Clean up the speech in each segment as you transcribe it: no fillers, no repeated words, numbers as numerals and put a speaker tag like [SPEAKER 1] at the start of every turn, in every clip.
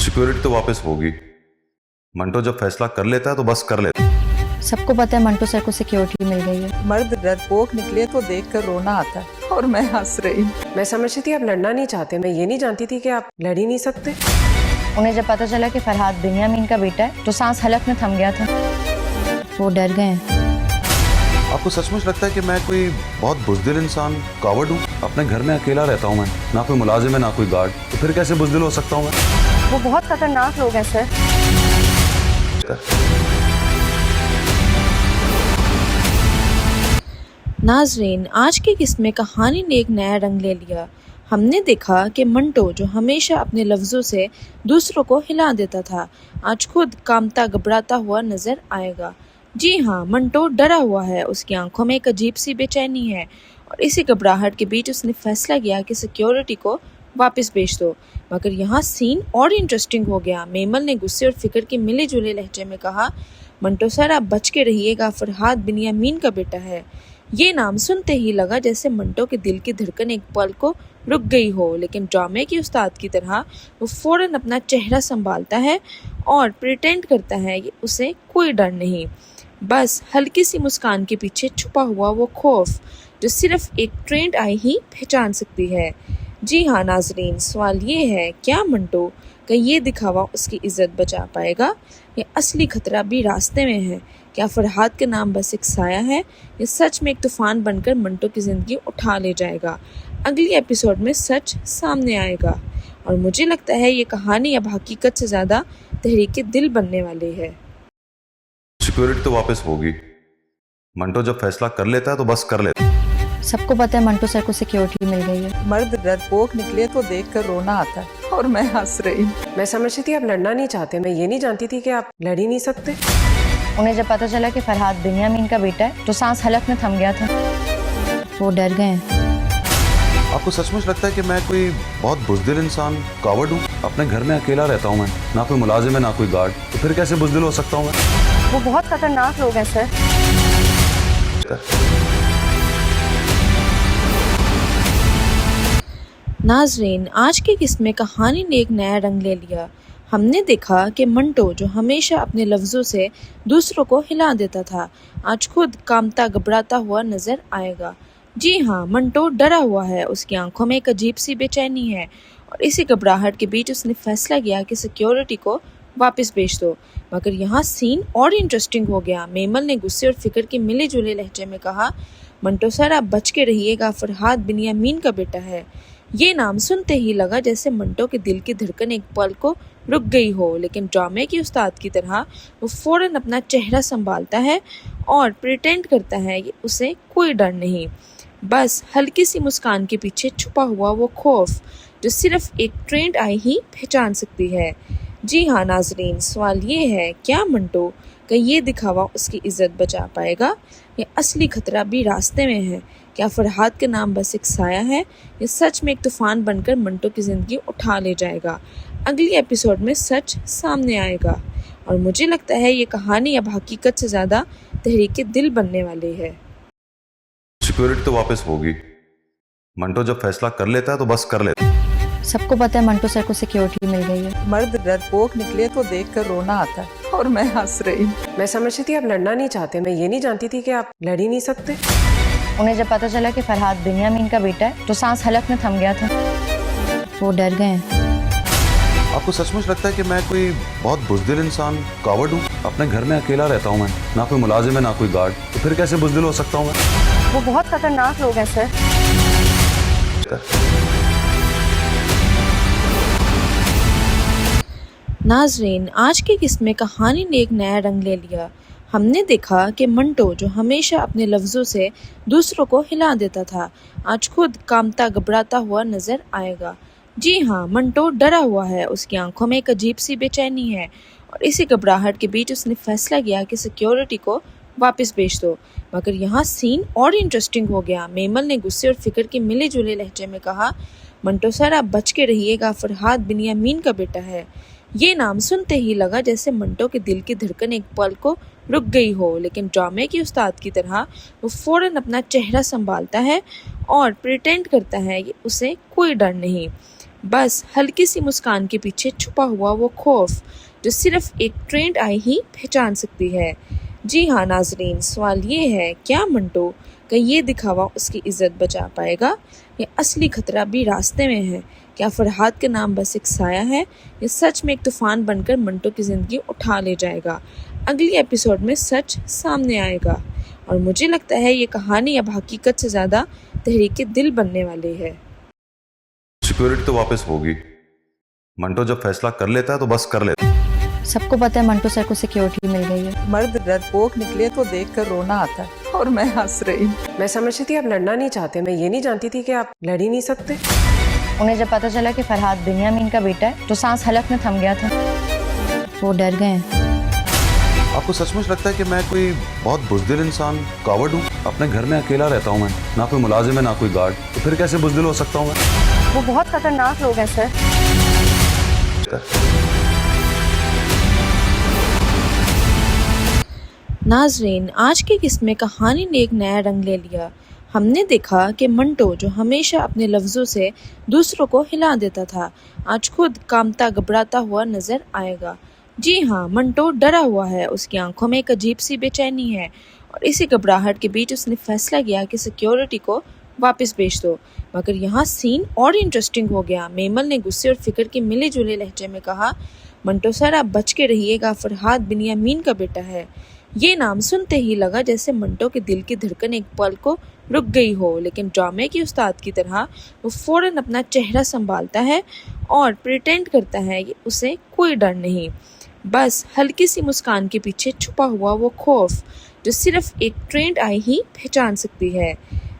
[SPEAKER 1] Security तो वापस होगी। मंटो जब फैसला कर लेता है तो बस कर लेता है।
[SPEAKER 2] सबको पता है मंटो सर को सिक्योरिटी मिल गई है।
[SPEAKER 3] मर्द डरपोक निकले तो देखकर रोना आता है और मैं हंस रही हूँ।
[SPEAKER 4] मैं समझती थी आप लड़ना नहीं चाहते, मैं ये नहीं जानती थी कि आप लड़ ही नहीं सकते।
[SPEAKER 2] उन्हें जब पता चला कि फरहाद बिन्यामीन का बेटा है तो सांस हलक में थम गया था। वो डर गए हैं।
[SPEAKER 1] आपको सचमुच लगता है कि मैं कोई बहुत बुज़दिल इंसान, कावर्ड हूँ? अपने घर में अकेला रहता हूँ मैं, ना कोई मुलाजिम है ना कोई गार्ड, तो फिर कैसे बुज़दिल हो सकता हूँ मैं?
[SPEAKER 2] वो बहुत खतरनाक लोग हैं सर।
[SPEAKER 5] नाजरीन, आज की किस्त में कहानी ने एक नया रंग ले लिया। हमने देखा कि मंटो जो हमेशा अपने लफ्ज़ों से दूसरों को हिला देता था, आज खुद कांपता घबराता हुआ नजर आएगा। जी हाँ, मंटो डरा हुआ है, उसकी आंखों में एक अजीब सी बेचैनी है और इसी घबराहट के बीच उसने फैसला किया कि सिक्योरिटी को वापस भेज दो। मगर यहाँ सीन और इंटरेस्टिंग हो गया। मेमल ने गुस्से और फिक्र के मिले जुले लहजे में कहा, मंटो सर आप बच के रहिएगा, फरहाद बिन्यामीन का बेटा है। ये नाम सुनते ही लगा जैसे मंटो के दिल की धड़कन एक पल को रुक गई हो, लेकिन ड्रामे के उस्ताद की तरह वो फौरन अपना चेहरा संभालता है और प्रिटेंड करता है कि उसे कोई डर नहीं, बस हल्की सी मुस्कान के पीछे छुपा हुआ वो खौफ जो सिर्फ एक ट्रेंड आई ही पहचान सकती है। जी हाँ नाजरीन, सवाल ये है, क्या मंटो का ये दिखावा उसकी इज्जत बचा पाएगा या असली खतरा भी रास्ते में है? क्या फरहाद के नाम बस एक साया है या सच में एक तूफान बनकर मंटो की ज़िंदगी उठा ले जाएगा? अगली एपिसोड में सच सामने आएगा और मुझे लगता है ये कहानी अब हकीकत से ज़्यादा तहरीक दिल बनने वाली है।
[SPEAKER 1] सिक्योरिटी तो वापस होगी। मंटो जब फैसला कर लेता है तो बस कर लेता है।
[SPEAKER 2] सबको पता है मंटो सर को सिक्योरिटी मिल गई है।
[SPEAKER 3] मर्द डरपोक निकले तो देखकर रोना आता है और मैं हंस रही हूँ।
[SPEAKER 4] मैं समझती थी आप लड़ना नहीं चाहते, मैं ये नहीं जानती थी कि आप लड़ ही नहीं सकते।
[SPEAKER 2] उन्हें जब पता चला कि फरहाद बिन्यामीन का बेटा है तो सांस हलक में थम गया था। वो डर गए हैं।
[SPEAKER 1] आपको सचमुच लगता है कि मैं कोई बहुत बुज़दिल इंसान, कावर्ड हूँ? अपने घर में अकेला रहता हूँ मैं, ना कोई मुलाजिम है ना कोई गार्ड, तो फिर कैसे बुज़दिल हो सकता हूँ मैं?
[SPEAKER 2] वो बहुत खतरनाक लोग हैं सर।
[SPEAKER 5] नाजरीन, आज की किस्त में कहानी ने एक नया रंग ले लिया। हमने देखा कि मंटो जो हमेशा अपने लफ्ज़ों से दूसरों को हिला देता था, आज खुद कांपता घबराता हुआ नजर आएगा। जी हाँ, मंटो डरा हुआ है, उसकी आंखों में एक अजीब सी बेचैनी है और इसी घबराहट के बीच उसने फैसला किया कि सिक्योरिटी को वापस भेज दो। मगर यहाँ सीन और इंटरेस्टिंग हो गया। मेमल ने गुस्से और फिक्र के मिले जुले लहजे में कहा, मंटो सर आप बच के रहिएगा, फरहाद बिन्यामीन का बेटा है। ये नाम सुनते ही लगा जैसे मंटो के दिल की धड़कन एक पल को रुक गई हो, लेकिन ड्रामे के उस्ताद की तरह वो फौरन अपना चेहरा संभालता है और प्रिटेंड करता है कि उसे कोई डर नहीं, बस हल्की सी मुस्कान के पीछे छुपा हुआ वो खौफ जो सिर्फ एक ट्रेंड आई ही पहचान सकती है। जी हाँ नाजरीन, सवाल ये है, क्या मंटो का ये दिखावा उसकी इज्जत बचा पाएगा या असली खतरा भी रास्ते में है? क्या फरहाद के नाम बस एक साया है या सच में एक तूफान बनकर मंटो की ज़िंदगी उठा ले जाएगा? अगली एपिसोड में सच सामने आएगा और मुझे लगता है ये कहानी अब हकीकत से ज़्यादा तहरीक दिल बनने वाली है।
[SPEAKER 1] सिक्योरिटी तो वापस होगी। मंटो जब फैसला कर लेता है तो बस कर लेता है।
[SPEAKER 2] सबको पता है मंटो सर को सिक्योरिटी मिल गई है।
[SPEAKER 3] मर्द डरपोक निकले तो देखकर रोना आता है और मैं हंस रही हूँ।
[SPEAKER 4] मैं समझती थी आप लड़ना नहीं चाहते, मैं ये नहीं जानती थी कि आप लड़ ही नहीं सकते।
[SPEAKER 2] उन्हें जब पता चला कि फरहाद बिन्यामीन का बेटा है तो सांस हलक में थम गया था। वो डर गए हैं।
[SPEAKER 1] आपको सचमुच लगता है कि मैं कोई बहुत बुज़दिल इंसान, कावर्ड हूँ? अपने घर में अकेला रहता हूँ मैं, ना कोई मुलाजिम है ना कोई गार्ड, तो फिर कैसे बुज़दिल हो सकता हूँ मैं?
[SPEAKER 2] वो बहुत खतरनाक लोग हैं सर।
[SPEAKER 5] नाजरीन, आज की किस्त में कहानी ने एक नया रंग ले लिया। हमने देखा कि मंटो जो हमेशा अपने लफ्ज़ों से दूसरों को हिला देता था, आज खुद कांपता घबराता हुआ नजर आएगा। जी हाँ, मंटो डरा हुआ है, उसकी आंखों में एक अजीब सी बेचैनी है और इसी घबराहट के बीच उसने फैसला किया कि सिक्योरिटी को वापस भेज दो। मगर यहाँ सीन और इंटरेस्टिंग हो गया। मेमल ने गुस्से और फिक्र के मिले जुले लहजे में कहा, मंटो सर आप बच के रहिएगा, फरहाद बिन्यामीन का बेटा है। ये नाम सुनते ही लगा जैसे मंटो के दिल की धड़कन एक पल को रुक गई हो, लेकिन ड्रामे के उस्ताद की तरह वो फौरन अपना चेहरा संभालता है और प्रिटेंड करता है कि उसे कोई डर नहीं, बस हल्की सी मुस्कान के पीछे छुपा हुआ वो खौफ जो सिर्फ एक ट्रेंड आई ही पहचान सकती है। जी हाँ नाजरीन, सवाल ये है, क्या मंटो का ये दिखावा उसकी इज्जत बचा पाएगा या असली खतरा भी रास्ते में है? क्या फरहाद के नाम बस एक साया है या सच में एक तूफान बनकर मंटो की ज़िंदगी उठा ले जाएगा? अगली एपिसोड में सच सामने आएगा और मुझे लगता है ये कहानी अब हकीकत से ज़्यादा तहरीक दिल बनने वाली है।
[SPEAKER 1] सिक्योरिटी तो वापस होगी। मंटो जब फैसला कर लेता है तो बस कर लेता है।
[SPEAKER 2] सबको पता है मंटो सर को सिक्योरिटी मिल गई है।
[SPEAKER 3] मर्द डरपोक निकले तो देखकर रोना आता है और मैं हंस रही हूँ।
[SPEAKER 4] मैं समझती थी आप लड़ना नहीं चाहते, मैं ये नहीं जानती थी कि आप लड़ ही नहीं सकते।
[SPEAKER 2] उन्हें जब पता चला कि फरहाद बिन्यामीन का बेटा है तो सांस हलक में थम गया था। वो डर गए हैं।
[SPEAKER 1] आपको सचमुच लगता है कि मैं कोई बहुत बुज़दिल इंसान, कावर्ड हूँ? अपने घर में अकेला रहता हूँ मैं, ना कोई मुलाजिम है ना कोई गार्ड, तो फिर कैसे बुज़दिल हो सकता हूँ मैं?
[SPEAKER 2] वो बहुत खतरनाक लोग हैं सर।
[SPEAKER 5] नाजरीन, आज की किस्त में कहानी ने एक नया रंग ले लिया। हमने देखा कि मंटो जो हमेशा अपने लफ्ज़ों से दूसरों को हिला देता था, आज खुद कांपता घबराता हुआ नजर आएगा। जी हाँ, मंटो डरा हुआ है, उसकी आंखों में एक अजीब सी बेचैनी है और इसी घबराहट के बीच उसने फैसला किया कि सिक्योरिटी को वापस भेज दो। मगर यहाँ सीन और इंटरेस्टिंग हो गया। मेमल ने गुस्से और फिक्र के मिले जुले लहजे में कहा, मंटो सर आप बच के रहिएगा, फरहाद बिन्यामीन का बेटा है। ये नाम सुनते ही लगा जैसे मंटो के दिल की धड़कन एक पल को रुक गई हो, लेकिन ड्रामे की उस्ताद की तरह वो फौरन अपना चेहरा संभालता है और प्रिटेंड करता है कि उसे कोई डर नहीं। बस हल्की सी मुस्कान के पीछे छुपा हुआ वो खौफ जो सिर्फ एक ट्रेंड आई ही पहचान सकती है।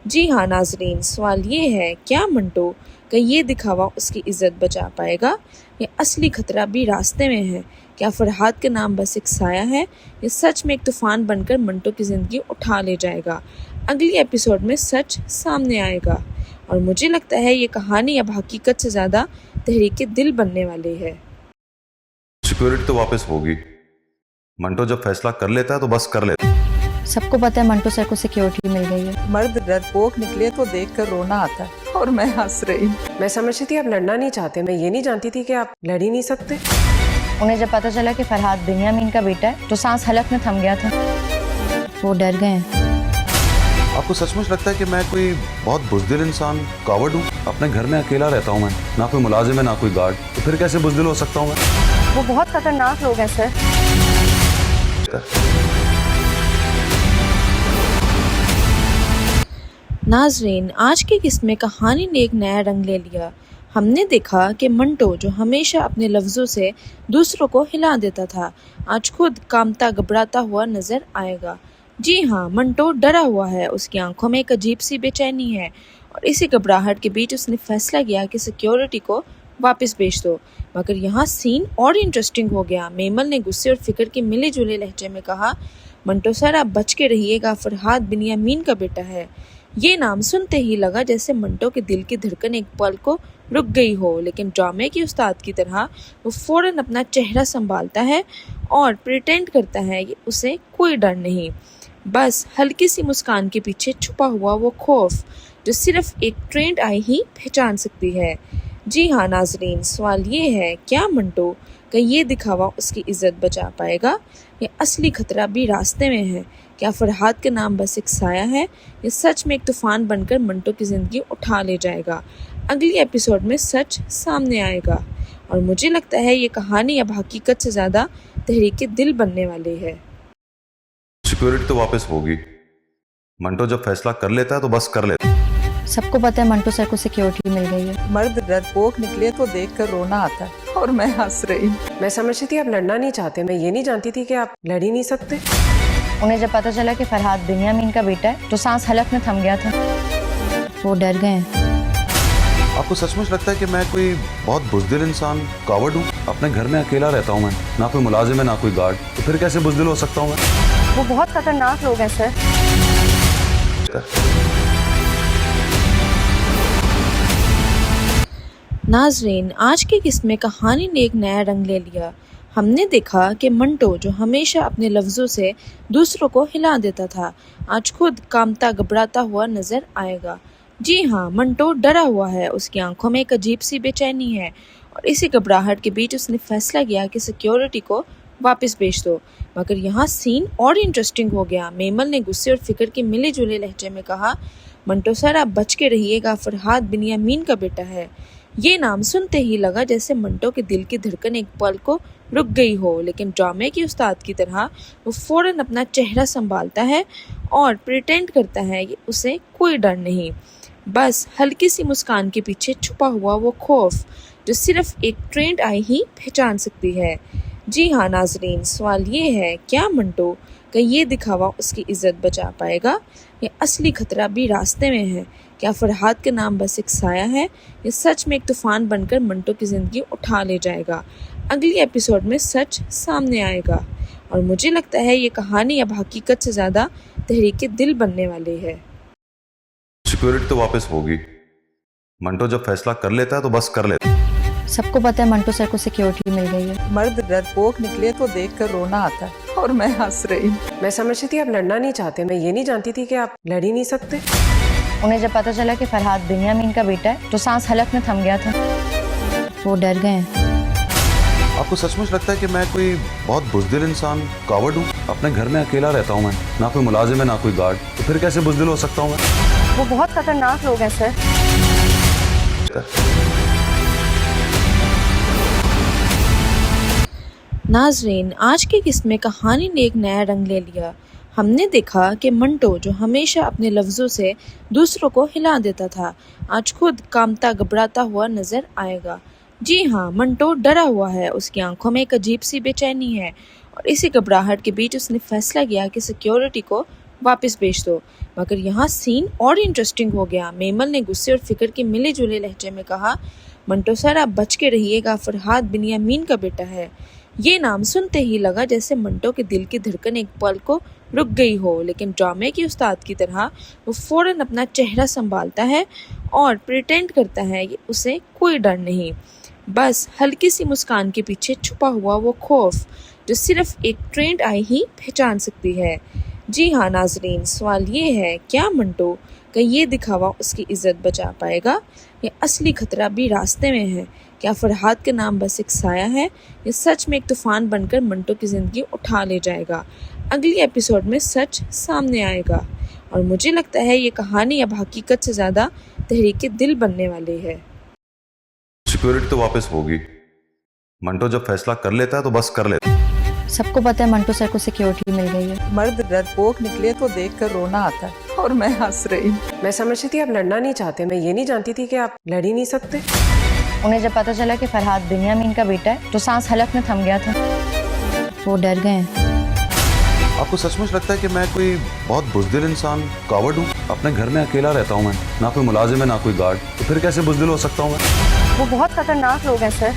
[SPEAKER 5] जी हाँ नाजरीन, सवाल ये है, क्या मंटो का ये दिखावा उसकी इज्जत बचा पाएगा या असली खतरा भी रास्ते में है? क्या फरहाद के नाम बस एक साया है या सच में एक तूफान बनकर मंटो की ज़िंदगी उठा ले जाएगा? अगली एपिसोड में सच सामने आएगा और मुझे लगता है ये कहानी अब हकीकत से ज़्यादा तहरीक दिल बनने वाली है।
[SPEAKER 1] सिक्योरिटी तो वापस होगी। मंटो जब फैसला कर लेता है तो बस कर लेता है।
[SPEAKER 2] सबको पता है मंटो सर को सिक्योरिटी मिल गई है।
[SPEAKER 3] मर्द डरपोक निकले तो देखकर रोना आता है और मैं हंस रही हूँ।
[SPEAKER 4] मैं समझती थी आप लड़ना नहीं चाहते, मैं ये नहीं जानती थी कि आप लड़ ही नहीं सकते।
[SPEAKER 2] उन्हें जब पता चला कि फरहाद बिन्यामीन का बेटा है तो सांस हलक में थम गया था। वो डर गए हैं।
[SPEAKER 1] आपको सचमुच लगता है कि मैं कोई बहुत बुज़दिल इंसान, कावर्ड हूँ? अपने घर में अकेला रहता हूँ मैं, ना कोई मुलाजिम है ना कोई गार्ड, तो फिर कैसे बुज़दिल हो सकता हूँ मैं?
[SPEAKER 2] वो बहुत खतरनाक लोग हैं सर।
[SPEAKER 5] नाजरीन, आज की किस्त में कहानी ने एक नया रंग ले लिया। हमने देखा कि मंटो जो हमेशा अपने लफ्ज़ों से दूसरों को हिला देता था, आज खुद कांपता घबराता हुआ नजर आएगा। जी हाँ, मंटो डरा हुआ है, उसकी आंखों में एक अजीब सी बेचैनी है और इसी घबराहट के बीच उसने फैसला किया कि सिक्योरिटी को वापस भेज दो। मगर यहाँ सीन और इंटरेस्टिंग हो गया। मेमल ने गुस्से और फिक्र के मिले जुले लहजे में कहा, मंटो सर आप बच के रहिएगा, फरहाद बिन्यामीन का बेटा है। ये नाम सुनते ही लगा जैसे मंटो के दिल की धड़कन एक पल को रुक गई हो, लेकिन ड्रामे की उस्ताद की तरह वो फौरन अपना चेहरा संभालता है और प्रिटेंड करता है कि उसे कोई डर नहीं। बस हल्की सी मुस्कान के पीछे छुपा हुआ वो खौफ जो सिर्फ एक ट्रेंड आई ही पहचान सकती है। जी हाँ नाजरीन, सवाल ये है, क्या मंटो का ये दिखावा उसकी इज्जत बचा पाएगा या असली खतरा भी रास्ते में है? क्या फरहाद के नाम बस एक साया है या सच में एक तूफान बनकर मंटो की ज़िंदगी उठा ले जाएगा? अगली एपिसोड में सच सामने आएगा और मुझे लगता है ये कहानी अब हकीकत से ज़्यादा तहरीक दिल बनने वाली है।
[SPEAKER 1] सिक्योरिटी तो वापस होगी। मंटो जब फैसला कर लेता है तो बस कर लेता है।
[SPEAKER 2] सबको पता है मंटो सर को सिक्योरिटी मिल गई है।
[SPEAKER 3] मर्द डरपोक निकले तो देखकर रोना आता है और मैं हंस रही हूँ।
[SPEAKER 4] मैं समझती थी आप लड़ना नहीं चाहते, मैं ये नहीं जानती थी कि आप लड़ ही नहीं सकते।
[SPEAKER 2] उन्हें जब पता चला कि फरहाद बिन्यामीन का बेटा है तो सांस हलक में थम गया था। वो डर गए हैं।
[SPEAKER 1] आपको सचमुच लगता है कि मैं कोई बहुत बुज़दिल इंसान, कावर्ड हूँ? अपने घर में अकेला रहता हूँ मैं, ना कोई मुलाजिम है ना कोई गार्ड, तो फिर कैसे बुज़दिल हो सकता हूँ मैं?
[SPEAKER 2] वो बहुत खतरनाक लोग हैं सर।
[SPEAKER 5] नाजरीन, आज की किस्त में कहानी ने एक नया रंग ले लिया। हमने देखा कि मंटो जो हमेशा अपने लफ्ज़ों से दूसरों को हिला देता था, आज खुद कांपता घबराता हुआ नजर आएगा। जी हाँ, मंटो डरा हुआ है। उसकी आंखों में एक अजीब सी बेचैनी है और इसी घबराहट के बीच उसने फैसला किया कि सिक्योरिटी को वापस भेज दो। मगर यहाँ सीन और इंटरेस्टिंग हो गया। मेमल ने गुस्से और फिक्र के मिले जुले लहजे में कहा, मंटो सर आप बच के रहिएगा, फरहाद बिनियामीन का बेटा है। ये नाम सुनते ही लगा जैसे मंटो के दिल की धड़कन एक पल को रुक गई हो, लेकिन ड्रामे की उस्ताद की तरह वो फौरन अपना चेहरा संभालता है और प्रिटेंड करता है कि उसे कोई डर नहीं, बस हल्की सी मुस्कान के पीछे छुपा हुआ वो खौफ जो सिर्फ एक ट्रेंड आई ही पहचान सकती है। जी हाँ नाजरीन, सवाल ये है, क्या मंटो का ये दिखावा उसकी इज्जत बचा पाएगा या असली खतरा भी रास्ते में है? क्या फरहाद का नाम बस एक साया है या सच में एक तूफान बनकर मंटो की ज़िंदगी उठा ले जाएगा? अगली एपिसोड में सच सामने आएगा और मुझे लगता है ये कहानी अब हकीकत से ज़्यादा तहरीक दिल बनने वाली है।
[SPEAKER 1] सिक्योरिटी तो वापस होगी। मंटो जब फैसला कर लेता है तो बस कर लेता है।
[SPEAKER 2] सबको पता है मंटो सर को सिक्योरिटी मिल गई है।
[SPEAKER 3] मर्द डरपोक निकले तो देखकर रोना आता है और मैं हंस रही हूँ।
[SPEAKER 4] मैं समझती थी आप लड़ना नहीं चाहते, मैं ये नहीं जानती थी कि आप लड़ ही नहीं सकते।
[SPEAKER 2] उन्हें जब पता चला कि फरहाद बिनियामीन का बेटा है तो सांस हलक में थम गया था। वो डर गए हैं।
[SPEAKER 1] आपको सचमुच लगता है कि मैं कोई बहुत बुज़दिल इंसान, कावर्ड हूँ? अपने घर में अकेला रहता हूँ मैं, ना कोई मुलाजिम है ना कोई गार्ड, तो फिर कैसे बुज़दिल हो सकता हूँ मैं?
[SPEAKER 2] वो बहुत खतरनाक लोग हैं सर।
[SPEAKER 5] नाजरीन, आज की किस्त में कहानी ने एक नया रंग ले लिया। हमने देखा कि मंटो जो हमेशा अपने लफ्ज़ों से दूसरों को हिला देता था, आज खुद कांपता घबराता हुआ नजर आएगा। जी हाँ, मंटो डरा हुआ है। उसकी आंखों में एक अजीब सी बेचैनी है और इसी घबराहट के बीच उसने फैसला किया कि सिक्योरिटी को वापस भेज दो। मगर यहाँ सीन और इंटरेस्टिंग हो गया। मेमल ने गुस्से और फिक्र के मिले जुले लहजे में कहा, मंटो सर आप बच के रहिएगा, फरहाद बिनियामीन का बेटा है। ये नाम सुनते ही लगा जैसे मंटो के दिल की धड़कन एक पल को रुक गई हो, लेकिन ड्रामे की उस्ताद की तरह वो फौरन अपना चेहरा संभालता है और प्रिटेंड करता है कि उसे कोई डर नहीं, बस हल्की सी मुस्कान के पीछे छुपा हुआ वो खौफ जो सिर्फ एक ट्रेंड आई ही पहचान सकती है। जी हाँ नाजरीन, सवाल ये है, क्या मंटो का ये दिखावा उसकी इज्जत बचा पाएगा या असली खतरा भी रास्ते में है? क्या फरहाद का नाम बस एक साया है या सच में एक तूफान बनकर मंटो की ज़िंदगी उठा ले जाएगा? अगली एपिसोड में सच सामने आएगा और मुझे लगता है ये कहानी अब हकीकत से ज़्यादा तहरीक दिल बनने वाली है।
[SPEAKER 1] सिक्योरिटी तो वापस होगी। मंटो जब फैसला कर लेता है तो बस कर लेता है।
[SPEAKER 2] सबको पता है मंटो सर को सिक्योरिटी मिल गई है।
[SPEAKER 3] मर्द डरपोक निकले तो देखकर रोना आता है और मैं हंस रही हूँ।
[SPEAKER 4] मैं समझती थी आप लड़ना नहीं चाहते, मैं ये नहीं जानती थी कि आप लड़ ही नहीं सकते।
[SPEAKER 2] उन्हें जब पता चला कि फरहाद बिनियामीन का बेटा है तो सांस हलक में थम गया था। वो डर गए हैं।
[SPEAKER 1] आपको सचमुच लगता है कि मैं कोई बहुत बुज़दिल इंसान, कावर्ड हूँ? अपने घर में अकेला रहता हूँ मैं, ना कोई मुलाजिम है ना कोई गार्ड, तो फिर कैसे बुज़दिल हो सकता हूँ मैं?
[SPEAKER 2] वो बहुत खतरनाक लोग हैं सर।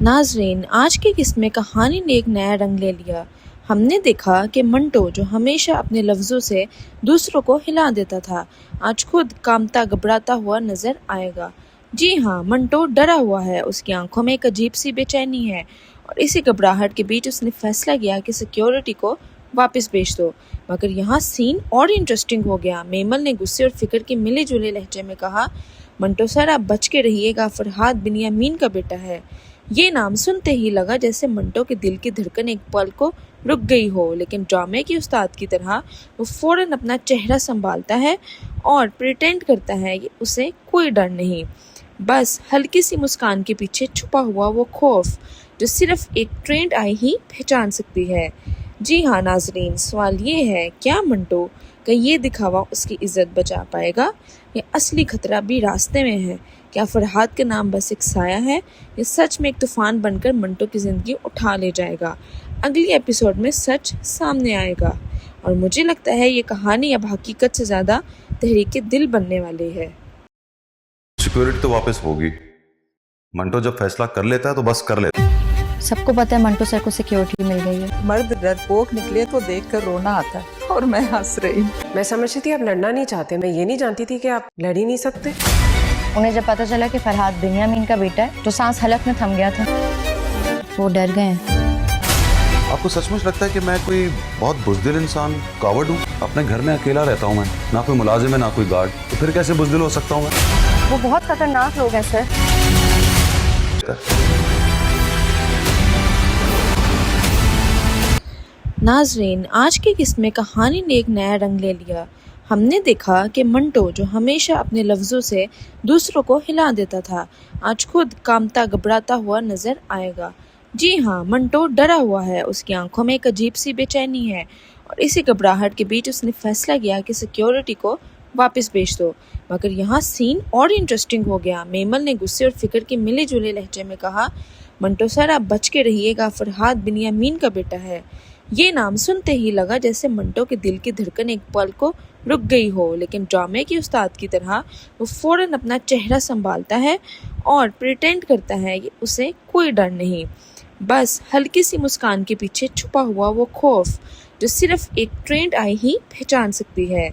[SPEAKER 5] नाजरीन, आज की किस्त में कहानी ने एक नया रंग ले लिया। हमने देखा कि मंटो जो हमेशा अपने लफ्ज़ों से दूसरों को हिला देता था, आज खुद कांपता घबराता हुआ नजर आएगा। जी हाँ, मंटो डरा हुआ है। उसकी आंखों में एक अजीब सी बेचैनी है और इसी घबराहट के बीच उसने फैसला किया कि सिक्योरिटी को वापस भेज दो। मगर यहाँ सीन और इंटरेस्टिंग हो गया। मेमल ने गुस्से और फिक्र के मिले जुले लहजे में कहा, मंटो सर आप बच के रहिएगा, फरहाद बिनियामीन का बेटा है। ये नाम सुनते ही लगा जैसे मंटो के दिल की धड़कन एक पल को रुक गई हो, लेकिन ड्रामे की उस्ताद की तरह वो फौरन अपना चेहरा संभालता है और प्रिटेंड करता है कि उसे कोई डर नहीं, बस हल्की सी मुस्कान के पीछे छुपा हुआ वो खौफ जो सिर्फ एक ट्रेंड आई ही पहचान सकती है। जी हाँ नाजरीन, सवाल ये है, क्या मंटो का ये दिखावा उसकी इज्जत बचा पाएगा या असली खतरा भी रास्ते में है? क्या फरहाद का नाम बस एक साया है या सच में एक तूफान बनकर मंटो की ज़िंदगी उठा ले जाएगा? अगली एपिसोड में सच सामने आएगा और मुझे लगता है ये कहानी अब हकीकत से ज़्यादा तहरीक दिल बनने वाली है।
[SPEAKER 1] सिक्योरिटी तो वापस होगी। मंटो जब फैसला कर लेता है तो बस कर लेता है।
[SPEAKER 2] सबको पता है मंटो सर को सिक्योरिटी मिल गई है।
[SPEAKER 3] मर्द डरपोक निकले तो देखकर रोना आता है और मैं हंस रही हूँ।
[SPEAKER 4] मैं समझती थी आप लड़ना नहीं चाहते, मैं ये नहीं जानती थी कि आप लड़ ही नहीं सकते।
[SPEAKER 2] उन्हें जब पता चला कि फरहाद बिनियामीन का बेटा है तो सांस हलक में थम गया था। वो डर गए हैं।
[SPEAKER 1] आपको सचमुच लगता है कि मैं कोई बहुत बुज़दिल इंसान कावर्ड हूँ? अपने घर में अकेला रहता हूँ मैं, ना कोई मुलाजिम है ना कोई गार्ड, तो फिर कैसे बुज़दिल हो सकता हूँ मैं?
[SPEAKER 2] वो बहुत खतरनाक लोग हैं सर।
[SPEAKER 5] नाजरीन, आज की किस्त में कहानी ने एक नया रंग ले लिया। हमने देखा कि मंटो जो हमेशा अपने लफ्ज़ों से दूसरों को हिला देता था, आज खुद कांपता घबराता हुआ नजर आएगा। जी हाँ, मंटो डरा हुआ है, उसकी आंखों में एक अजीब सी बेचैनी है और इसी घबराहट के बीच उसने फैसला किया कि सिक्योरिटी को वापस भेज दो। मगर यहाँ सीन और इंटरेस्टिंग हो गया। मेमल ने गुस्से और फिक्र के मिले जुले लहजे में कहा, मंटो सर आप बच के रहिएगा, फरहाद बिनियामीन का बेटा है। ये नाम सुनते ही लगा जैसे मंटो के दिल की धड़कन एक पल को रुक गई हो, लेकिन ड्रामे की उस्ताद की तरह वो फौरन अपना चेहरा संभालता है और प्रिटेंड करता है कि उसे कोई डर नहीं, बस हल्की सी मुस्कान के पीछे छुपा हुआ वो खौफ जो सिर्फ एक ट्रेंड आई ही पहचान सकती है।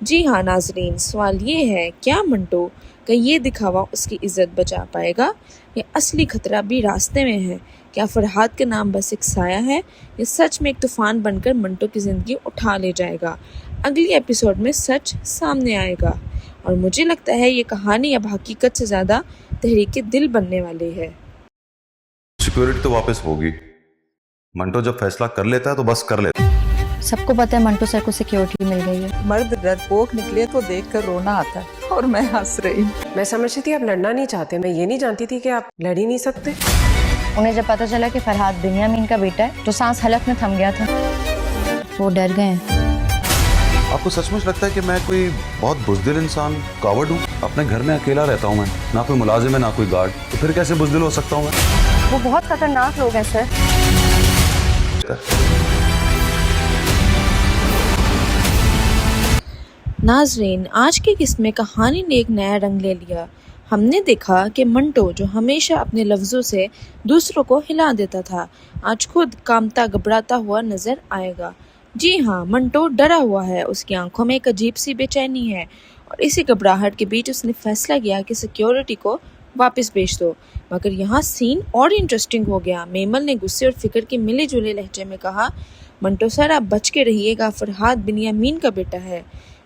[SPEAKER 5] जी हाँ नाजरीन, सवाल ये है, क्या मंटो का ये दिखावा उसकी इज्जत बचा पाएगा या असली खतरा भी रास्ते में है? क्या फरहाद के नाम बस एक साया है या सच में एक तूफान बनकर मंटो की ज़िंदगी उठा ले जाएगा? अगली एपिसोड में सच सामने आएगा और मुझे लगता है ये कहानी अब हकीकत से ज़्यादा तहरीक दिल बनने वाली है।
[SPEAKER 1] सिक्योरिटी तो वापस होगी। मंटो जब फैसला कर लेता है तो बस कर लेता है।
[SPEAKER 2] सबको पता है मंटो सर को सिक्योरिटी मिल गई है।
[SPEAKER 3] मर्द डरपोक निकले तो देखकर रोना आता है और मैं हंस रही हूँ।
[SPEAKER 4] मैं समझती थी आप लड़ना नहीं चाहते, मैं ये नहीं जानती थी कि आप लड़ ही नहीं सकते।
[SPEAKER 2] उन्हें जब पता चला कि फरहाद बिनियामीन का बेटा है तो सांस हलक में थम गया था। वो डर गए हैं।
[SPEAKER 1] आपको सचमुच लगता है कि मैं कोई बहुत बुज़दिल इंसान कावर्ड हूँ? अपने घर में अकेला रहता हूँ मैं, ना कोई मुलाजिम है ना कोई गार्ड, तो फिर कैसे बुज़दिल हो सकता हूँ मैं?
[SPEAKER 2] वो बहुत खतरनाक लोग हैं सर।
[SPEAKER 5] नाजरीन, आज की किस्त में कहानी ने एक नया रंग ले लिया। हमने देखा कि मंटो जो हमेशा अपने लफ्ज़ों से दूसरों को हिला देता था, आज खुद कांपता घबराता हुआ नजर आएगा। जी हाँ, मंटो डरा हुआ है, उसकी आंखों में एक अजीब सी बेचैनी है और इसी घबराहट के बीच उसने फैसला किया कि सिक्योरिटी को वापस भेज दो। मगर यहाँ सीन और इंटरेस्टिंग हो गया। मेमल ने गुस्से और फिक्र के मिले जुले लहजे में कहा, मंटो सर आप बच के रहिएगा, फरहाद बिनियामीन का बेटा है।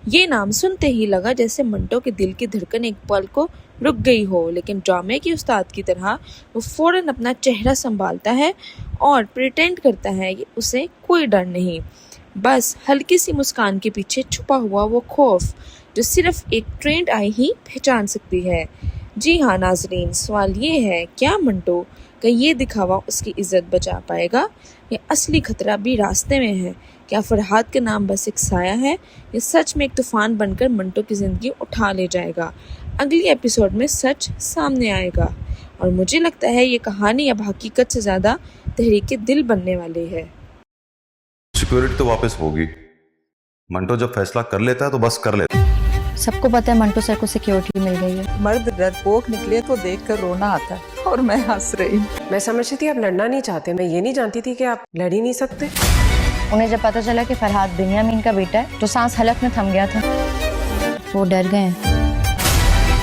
[SPEAKER 5] ये नाम सुनते ही लगा जैसे मंटो के दिल की धड़कन एक पल को रुक गई हो, लेकिन ड्रामे की उस्ताद की तरह वो फौरन अपना चेहरा संभालता है और प्रिटेंड करता है कि उसे कोई डर नहीं, बस हल्की सी मुस्कान के पीछे छुपा हुआ वो खौफ जो सिर्फ एक ट्रेंड आई ही पहचान सकती है। जी हाँ नाजरीन, सवाल ये है, क्या मंटो का ये दिखावा उसकी इज्जत बचा पाएगा या असली खतरा भी रास्ते में है? क्या फरहाद के नाम बस एक साया है या सच में एक तूफान बनकर मंटो की ज़िंदगी उठा ले जाएगा? अगली एपिसोड में सच सामने आएगा और मुझे लगता है ये कहानी अब हकीकत से ज़्यादा तहरीक दिल बनने वाली है।
[SPEAKER 1] सिक्योरिटी तो वापस होगी। मंटो जब फैसला कर लेता है तो बस कर लेता है।
[SPEAKER 2] सबको पता है मंटो सर को सिक्योरिटी मिल गई है।
[SPEAKER 3] मर्द डरपोक निकले तो देखकर रोना आता है और मैं हंस रही हूँ।
[SPEAKER 4] मैं समझती थी आप लड़ना नहीं चाहते, मैं ये नहीं जानती थी कि आप लड़ ही नहीं सकते।
[SPEAKER 2] उन्हें जब पता चला कि फरहाद बिनियामीन का बेटा है तो सांस हलक में थम गया था। वो डर गए हैं।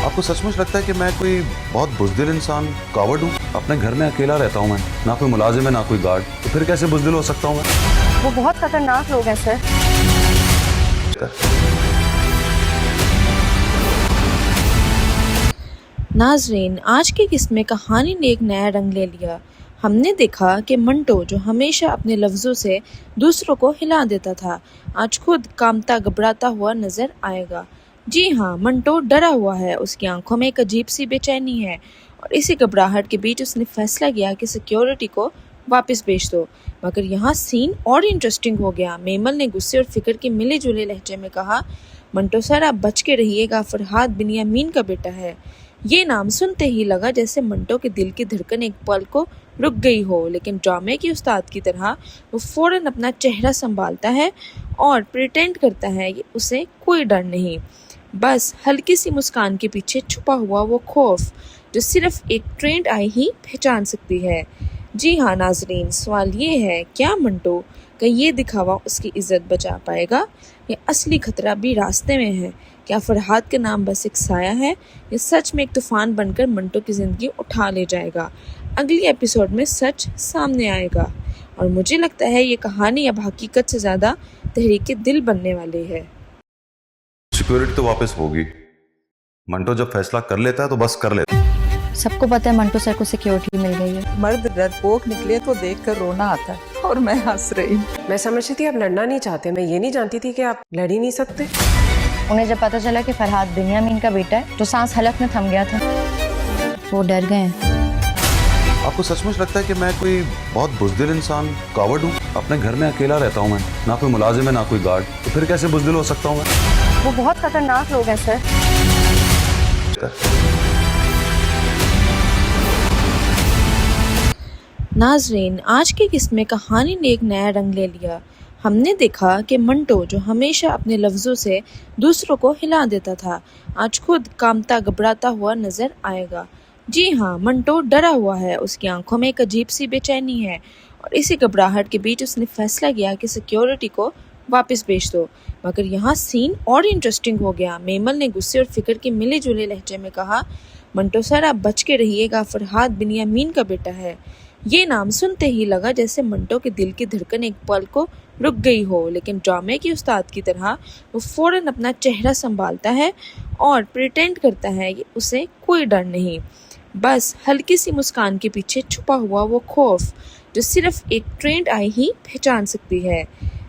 [SPEAKER 1] आपको सचमुच लगता है कि मैं कोई बहुत बुज़दिल इंसान कावर्ड हूँ? अपने घर में अकेला रहता हूँ मैं, ना कोई मुलाजिम है ना कोई गार्ड, तो फिर कैसे बुज़दिल हो सकता हूँ मैं?
[SPEAKER 2] वो बहुत खतरनाक लोग हैं सर।
[SPEAKER 5] नाजरीन, आज की किस्त में कहानी ने एक नया रंग ले लिया। हमने देखा कि मंटो जो हमेशा अपने लफ्ज़ों से दूसरों को हिला देता था, आज खुद कांपता घबराता हुआ नजर आएगा। जी हाँ, मंटो डरा हुआ है, उसकी आंखों में एक अजीब सी बेचैनी है और इसी घबराहट के बीच उसने फैसला किया कि सिक्योरिटी को वापस भेज दो। मगर यहाँ सीन और इंटरेस्टिंग हो गया। मेमल ने गुस्से और फिक्र के मिले जुले लहजे में कहा, मंटो सर आप बच के रहिएगा, फरहाद बिनियामीन का बेटा है। ये नाम सुनते ही लगा जैसे मंटो के दिल की धड़कन एक पल को रुक गई हो, लेकिन ड्रामे की उस्ताद की तरह वो फौरन अपना चेहरा संभालता है और प्रिटेंड करता है कि उसे कोई डर नहीं, बस हल्की सी मुस्कान के पीछे छुपा हुआ वो खौफ जो सिर्फ एक ट्रेंड आई ही पहचान सकती है। जी हाँ नाजरीन, सवाल ये है, क्या मंटो का ये दिखावा उसकी इज्जत बचा पाएगा या असली खतरा भी रास्ते में है? क्या फरहाद के नाम बस एक साया है या सच में एक तूफान बनकर मंटो की ज़िंदगी उठा ले जाएगा? अगली एपिसोड में सच सामने आएगा और मुझे लगता है ये कहानी अब हकीकत से ज़्यादा तहरीक दिल बनने वाली है।
[SPEAKER 1] सिक्योरिटी तो वापस होगी। मंटो जब फैसला कर लेता है तो बस कर लेता है।
[SPEAKER 2] सबको पता है मंटो सर को सिक्योरिटी मिल गई है।
[SPEAKER 3] मर्द डरपोक निकले तो देखकर रोना आता है और मैं हंस रही हूँ।
[SPEAKER 4] मैं समझती थी आप लड़ना नहीं चाहते, मैं ये नहीं जानती थी कि आप लड़ ही नहीं सकते।
[SPEAKER 2] उन्हें जब पता चला कि फरहाद बिन्यामीन का बेटा है तो सांस हलक में थम गया था। वो डर गए हैं।
[SPEAKER 1] आपको सचमुच लगता है कि मैं कोई बहुत बुज़दिल इंसान, कावर्ड हूँ? अपने घर में अकेला रहता हूँ मैं, ना कोई मुलाजिम है ना कोई गार्ड, तो फिर कैसे बुज़दिल हो सकता हूँ मैं?
[SPEAKER 2] वो बहुत खतरनाक लोग हैं सर।
[SPEAKER 5] नाजरीन, आज की किस्त में कहानी ने एक नया रंग ले लिया। हमने देखा कि मंटो जो हमेशा अपने लफ्ज़ों से दूसरों को हिला देता था, आज खुद कांपता घबराता हुआ नजर आएगा। जी हाँ, मंटो डरा हुआ है, उसकी आंखों में एक अजीब सी बेचैनी है और इसी घबराहट के बीच उसने फैसला किया कि सिक्योरिटी को वापस भेज दो। मगर यहाँ सीन और इंटरेस्टिंग हो गया। मेमल ने गुस्से और फिक्र के मिले जुले लहजे में कहा, मंटो सर आप बच के रहिएगा, फरहाद बिन्यामीन का बेटा है। ये नाम सुनते ही लगा जैसे मंटो के दिल की धड़कन एक पल को रुक गई हो, लेकिन ड्रामे के उस्ताद की तरह वो फौरन अपना चेहरा संभालता है और प्रिटेंड करता है कि उसे कोई डर नहीं, बस हल्की सी मुस्कान के पीछे छुपा हुआ वो खौफ जो सिर्फ एक ट्रेंड आई ही पहचान सकती है।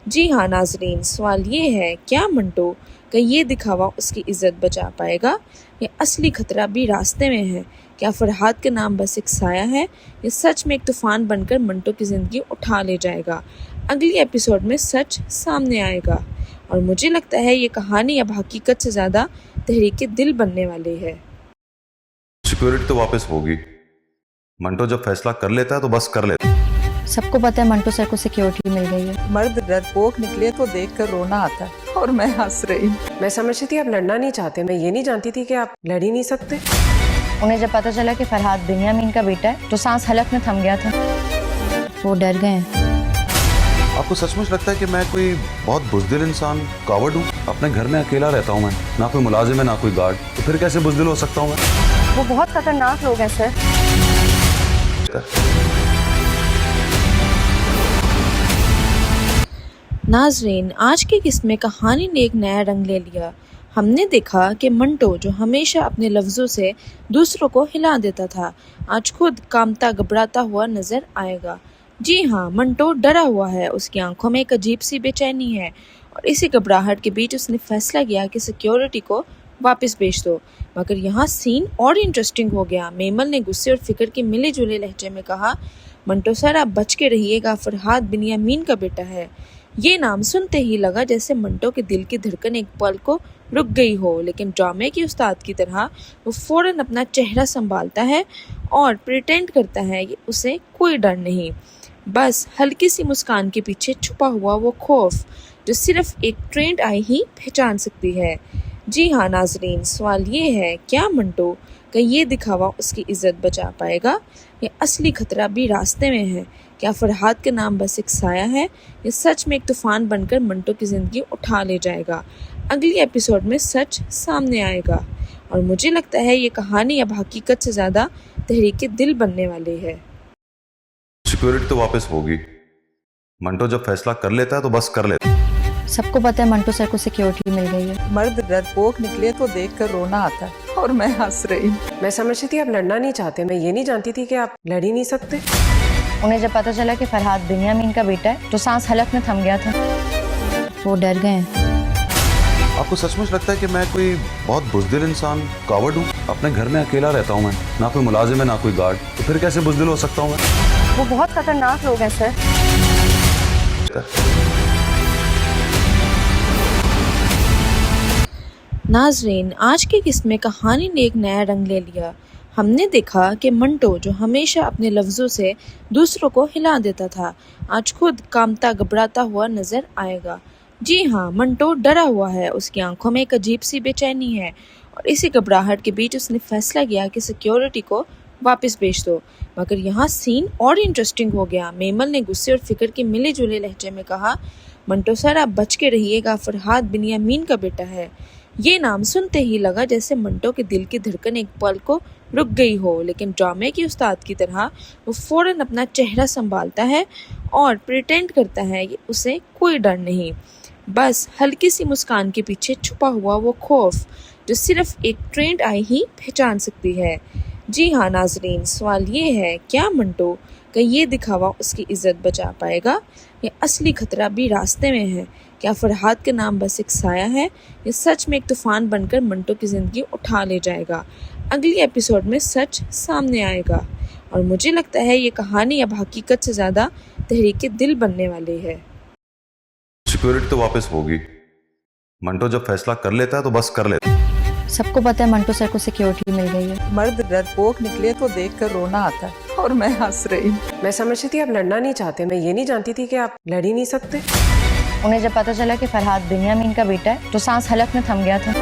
[SPEAKER 5] जी हाँ नाजरीन, सवाल ये है, क्या मंटो का ये दिखावा उसकी इज्जत बचा पाएगा या असली खतरा भी रास्ते में है? क्या फरहाद के नाम बस एक साया है या सच में एक तूफान बनकर मंटो की ज़िंदगी उठा ले जाएगा? अगली एपिसोड में सच सामने आएगा और मुझे लगता है ये कहानी अब हकीकत से ज़्यादा तहरीक दिल बनने वाली है।
[SPEAKER 1] सिक्योरिटी तो वापस होगी। मंटो जब फैसला कर लेता है तो बस कर लेता है।
[SPEAKER 2] सबको पता है मंटो सर को सिक्योरिटी मिल गई है।
[SPEAKER 3] मर्द डरपोक निकले तो देखकर रोना आता है और मैं हंस रही हूँ।
[SPEAKER 4] मैं समझती थी आप लड़ना नहीं चाहते, मैं ये नहीं जानती थी कि आप लड़ ही नहीं सकते।
[SPEAKER 2] उन्हें जब पता चला कि फरहाद बिन्यामीन का बेटा है तो सांस हलक में थम गया था। वो डर गए हैं।
[SPEAKER 1] आपको सचमुच लगता है कि मैं कोई बहुत बुज़दिल इंसान, कावर्ड हूँ? अपने घर में अकेला रहता हूँ मैं, ना कोई मुलाजिम है ना कोई गार्ड, तो फिर कैसे बुज़दिल हो सकता हूँ मैं?
[SPEAKER 2] वो बहुत खतरनाक लोग हैं सर।
[SPEAKER 5] नाजरीन, आज की किस्त में कहानी ने एक नया रंग ले लिया। हमने देखा कि मंटो जो हमेशा अपने लफ्ज़ों से दूसरों को हिला देता था, आज खुद कांपता घबराता हुआ नजर आएगा। जी हाँ, मंटो डरा हुआ है, उसकी आंखों में एक अजीब सी बेचैनी है और इसी घबराहट के बीच उसने फैसला किया कि सिक्योरिटी को वापस भेज दो। मगर यहाँ सीन और इंटरेस्टिंग हो गया। मेमल ने गुस्से और फिक्र के मिले जुले लहजे में कहा, मंटो सर आप बच के रहिएगा, फरहाद बिन्यामीन का बेटा है। ये नाम सुनते ही लगा जैसे मंटो के दिल की धड़कन एक पल को रुक गई हो, लेकिन ड्रामे के उस्ताद की तरह वो फौरन अपना चेहरा संभालता है और प्रिटेंड करता है कि उसे कोई डर नहीं, बस हल्की सी मुस्कान के पीछे छुपा हुआ वो खौफ जो सिर्फ एक ट्रेंड आई ही पहचान सकती है। जी हाँ नाजरीन, सवाल ये है, क्या मंटो का ये दिखावा उसकी इज्जत बचा पाएगा या असली खतरा भी रास्ते में है? क्या फरहाद के नाम बस एक साया है या सच में एक तूफान बनकर मंटो की ज़िंदगी उठा ले जाएगा? अगली एपिसोड में सच सामने आएगा और मुझे लगता है ये कहानी अब हकीकत से ज़्यादा तहरीक दिल बनने वाली है।
[SPEAKER 1] सिक्योरिटी तो वापस होगी। मंटो जब फैसला कर लेता है तो बस कर लेता है।
[SPEAKER 2] सबको पता है मंटो सर को सिक्योरिटी मिल गई है।
[SPEAKER 3] मर्द डरपोक निकले तो देखकर रोना आता है और मैं हंस रही हूँ।
[SPEAKER 4] मैं समझती थी आप लड़ना नहीं चाहते, मैं ये नहीं जानती थी कि आप लड़ ही नहीं सकते।
[SPEAKER 2] उन्हें जब पता चला कि फरहाद बिन्यामीन का बेटा है तो सांस हलक में थम गया था। वो डर गए हैं।
[SPEAKER 1] आपको सचमुच लगता है कि मैं कोई बहुत बुज़दिल इंसान, कावर्ड हूँ? अपने घर में अकेला रहता हूँ मैं, ना कोई मुलाजिम है ना कोई गार्ड, तो फिर कैसे बुज़दिल हो सकता हूँ मैं?
[SPEAKER 2] वो बहुत खतरनाक लोग हैं सर।
[SPEAKER 5] नाजरीन, आज की किस्त में कहानी ने एक नया रंग ले लिया। हमने देखा कि मंटो जो हमेशा अपने लफ्ज़ों से दूसरों को हिला देता था, आज खुद कांपता घबराता हुआ नजर आएगा। जी हाँ, मंटो डरा हुआ है, उसकी आंखों में एक अजीब सी बेचैनी है और इसी घबराहट के बीच उसने फैसला किया कि सिक्योरिटी को वापस भेज दो। मगर यहाँ सीन और इंटरेस्टिंग हो गया। मेमल ने गुस्से और फिक्र के मिले जुले लहजे में कहा, मंटो सर आप बच के रहिएगा, फरहाद बिन्यामीन का बेटा है। ये नाम सुनते ही लगा जैसे मंटो के दिल की धड़कन एक पल को रुक गई हो, लेकिन ड्रामे की उस्ताद की तरह वो फौरन अपना चेहरा संभालता है और प्रिटेंड करता है कि उसे कोई डर नहीं, बस हल्की सी मुस्कान के पीछे छुपा हुआ वो खौफ जो सिर्फ एक ट्रेंड आई ही पहचान सकती है। जी हाँ नाजरीन, सवाल ये है, क्या मंटो का ये दिखावा उसकी इज्जत बचा पाएगा या असली खतरा भी रास्ते में है? क्या फरहाद के नाम बस एक साया है या सच में एक तूफान बनकर मंटो की ज़िंदगी उठा ले जाएगा? अगली एपिसोड में सच सामने आएगा और मुझे लगता है ये कहानी अब हकीकत से ज़्यादा तहरीक दिल बनने वाली है।
[SPEAKER 1] सिक्योरिटी तो वापस होगी। मंटो जब फैसला कर लेता है तो बस कर लेता है।
[SPEAKER 2] सबको पता है मंटो सर को सिक्योरिटी मिल गई है।
[SPEAKER 3] मर्द डरपोक निकले तो देखकर रोना आता है और मैं हंस रही हूँ।
[SPEAKER 4] मैं समझती थी आप लड़ना नहीं चाहते, मैं ये नहीं जानती थी कि आप लड़ ही नहीं सकते।
[SPEAKER 2] उन्हें जब पता चला कि फरहाद बिन्यामीन का बेटा है तो सांस हलक में थम गया था।